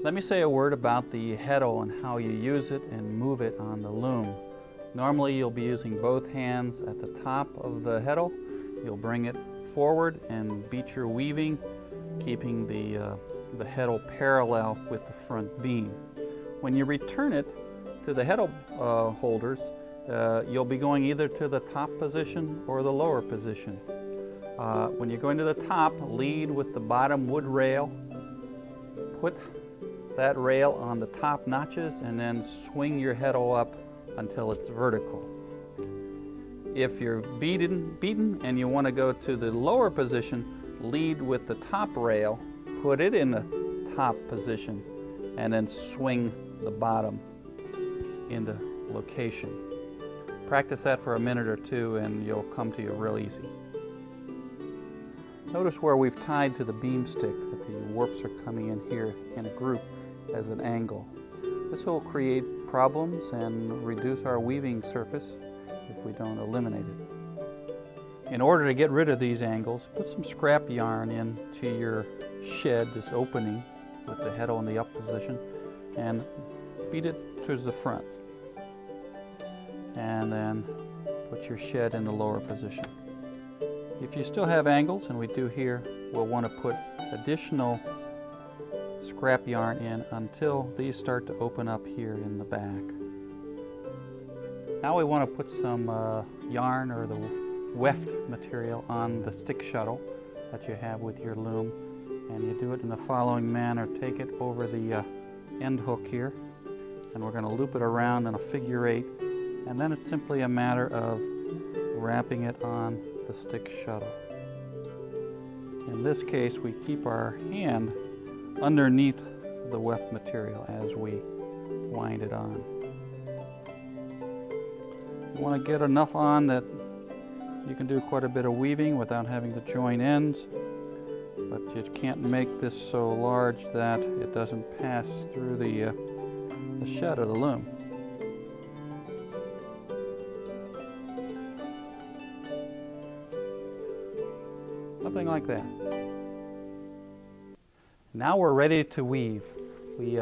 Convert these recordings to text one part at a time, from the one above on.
Let me say a word about the heddle and how you use it and move it on the loom. Normally you'll be using both hands at the top of the heddle. You'll bring it forward and beat your weaving, keeping the heddle parallel with the front beam. When you return it to the heddle holders, you'll be going either to the top position or the lower position. When you're going to the top, lead with the bottom wood rail. Put that rail on the top notches and then swing your heddle up until it's vertical. If you're beaten and you want to go to the lower position, lead with the top rail, put it in the top position, and then swing the bottom into location. Practice that for a minute or two and you'll come to you real easy. Notice where we've tied to the beam stick that the warps are coming in here in a group as an angle. This will create problems and reduce our weaving surface if we don't eliminate it. In order to get rid of these angles, put some scrap yarn into your shed, this opening with the heddle in the up position, and beat it towards the front. And then put your shed in the lower position. If you still have angles, and we do here, we'll want to put additional scrap yarn in until these start to open up here in the back. Now we want to put some yarn or the weft material on the stick shuttle that you have with your loom, and you do it in the following manner. Take it over the end hook here, and we're going to loop it around in a figure 8, and then it's simply a matter of wrapping it on the stick shuttle. In this case, we keep our hand underneath the weft material as we wind it on. You want to get enough on that you can do quite a bit of weaving without having to join ends, but you can't make this so large that it doesn't pass through the shed of the loom. Something like that. Now we're ready to weave. We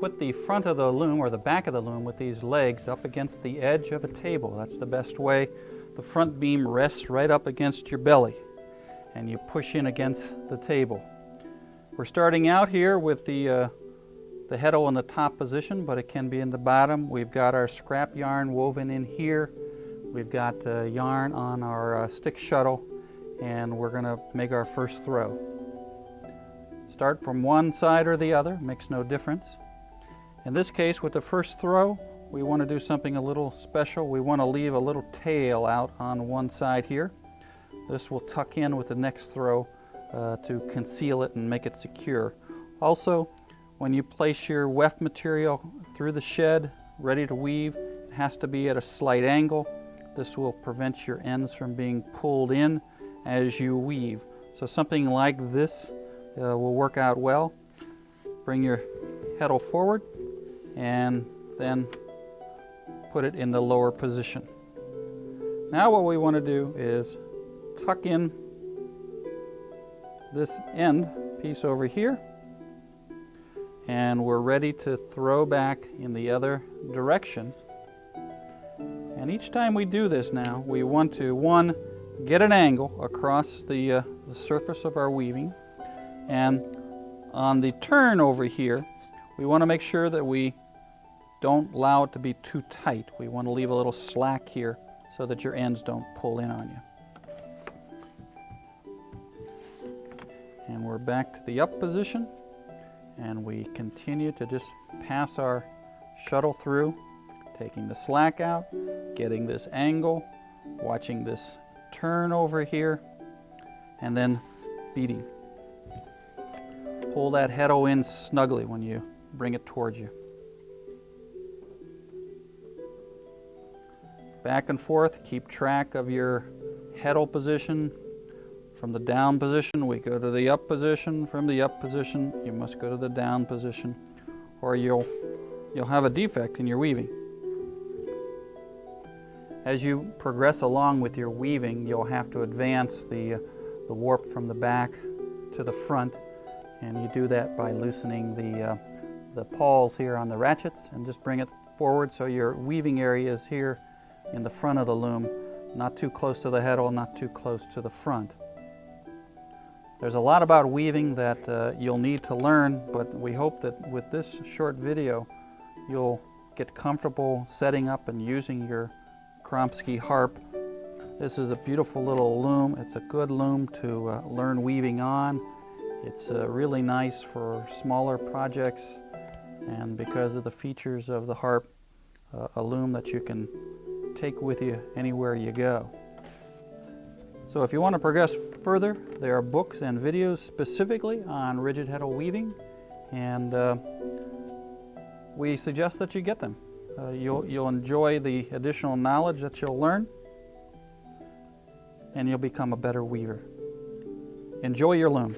put the front of the loom or the back of the loom with these legs up against the edge of a table. That's the best way. The front beam rests right up against your belly and you push in against the table. We're starting out here with the heddle in the top position, but it can be in the bottom. We've got our scrap yarn woven in here. We've got yarn on our stick shuttle, and we're going to make our first throw. Start from one side or the other, makes no difference. In this case, with the first throw, we want to do something a little special. We want to leave a little tail out on one side here. This will tuck in with the next throw to conceal it and make it secure. Also, when you place your weft material through the shed, ready to weave, it has to be at a slight angle. This will prevent your ends from being pulled in as you weave. So something like this will work out well. Bring your heddle forward and then put it in the lower position. Now what we want to do is tuck in this end piece over here, and we're ready to throw back in the other direction. And each time we do this now, we want to, one, get an angle across the surface of our weaving, and on the turn over here, we want to make sure that we don't allow it to be too tight. We want to leave a little slack here so that your ends don't pull in on you. And we're back to the up position, and we continue to just pass our shuttle through, taking the slack out, getting this angle, watching this turn over here, and then beating. Pull that heddle in snugly when you bring it towards you. Back and forth, keep track of your heddle position. From the down position, we go to the up position. From the up position, you must go to the down position, or you'll have a defect in your weaving. As you progress along with your weaving, you'll have to advance the warp from the back to the front, and you do that by loosening the the pawls here on the ratchets and just bring it forward so your weaving area is here in the front of the loom, not too close to the heddle, not too close to the front. There's a lot about weaving that you'll need to learn, but we hope that with this short video you'll get comfortable setting up and using your Kromski Harp. This is a beautiful little loom. It's a good loom to learn weaving on. It's really nice for smaller projects, and because of the features of the harp, a loom that you can take with you anywhere you go. So if you want to progress further, there are books and videos specifically on rigid heddle weaving, and we suggest that you get them. You'll enjoy the additional knowledge that you'll learn, and you'll become a better weaver. Enjoy your loom.